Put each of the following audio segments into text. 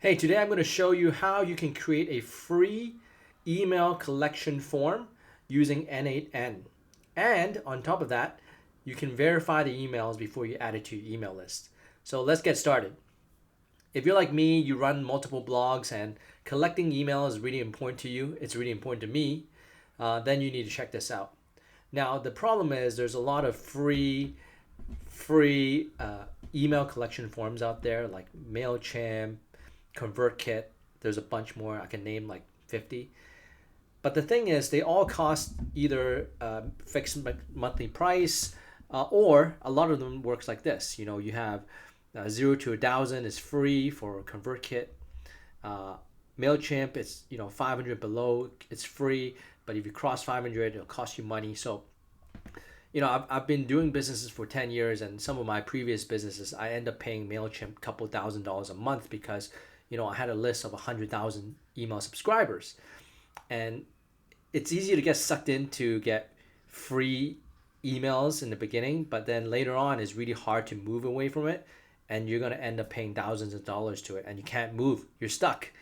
Hey, today I'm going to show you how you can create a free email collection form using n8n. And on top of that, you can verify the emails before you add it to your email list. So let's get started. If you're like me, you run multiple blogs and collecting email is really important to you, it's really important to me, then you need to check this out. Now, the problem is there's a lot of free email collection forms out there like MailChimp, ConvertKit. There's a bunch more. I can name like 50. But the thing is, they all cost either fixed monthly price, or a lot of them works like this. You know, you have 0 to 1,000 is free for ConvertKit. MailChimp, it's 500 below, it's free. But if you cross 500, it'll cost you money. So I've been doing businesses for 10 years, and some of my previous businesses, I end up paying MailChimp a couple $1,000s a month because, I had a list of 100,000 email subscribers. And it's easy to get sucked in to get free emails in the beginning, but then later on it's really hard to move away from it. And you're going to end up paying thousands of dollars to it, and you can't move. You're stuck.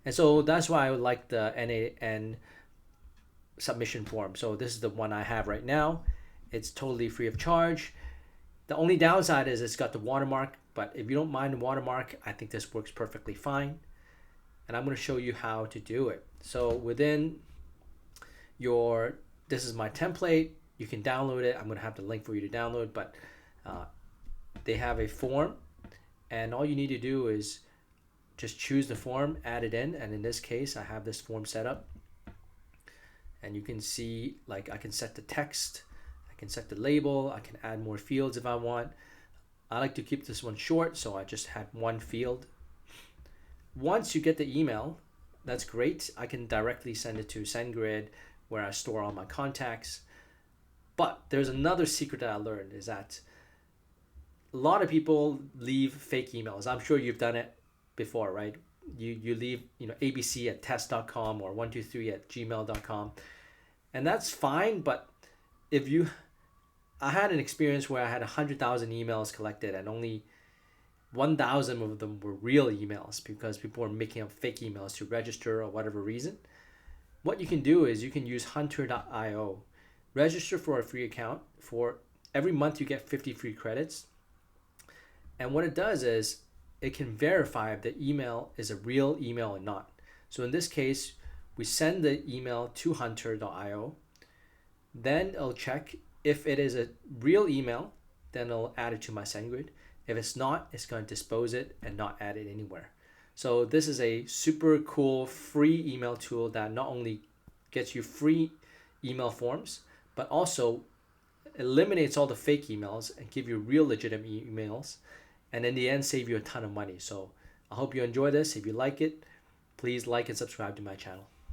And so that's why I would like the n8n submission form. So this is the one I have right now. It's totally free of charge. The only downside is it's got the watermark, but if you don't mind the watermark, I think this works perfectly fine. And I'm going to show you how to do it. So within this is my template. You can download it. I'm going to have the link for you to download, but they have a form, and all you need to do is just choose the form, add it in, and in this case, I have this form set up. And you can see, like, I can set the text, I can set the label, I can add more fields if I want. I like to keep this one short, so I just had one field. Once you get the email, that's great. I can directly send it to Sendgrid, where I store all my contacts. But there's another secret that I learned, is that a lot of people leave fake emails. I'm sure you've done it before, right? You leave abc@test.com or 123@gmail.com, and that's fine. But I had an experience where I had 100,000 emails collected, and only 1,000 of them were real emails because people were making up fake emails to register or whatever reason. What you can do is you can use hunter.io, register for a free account. For every month you get 50 free credits, and what it does is it can verify if the email is a real email or not. So in this case, we send the email to hunter.io. Then it'll check if it is a real email, then it'll add it to my Sendgrid. If it's not, it's going to dispose it and not add it anywhere. So this is a super cool free email tool that not only gets you free email forms, but also eliminates all the fake emails and give you real legitimate emails, and in the end save you a ton of money. So I hope you enjoy this. If you like it, please like and subscribe to my channel.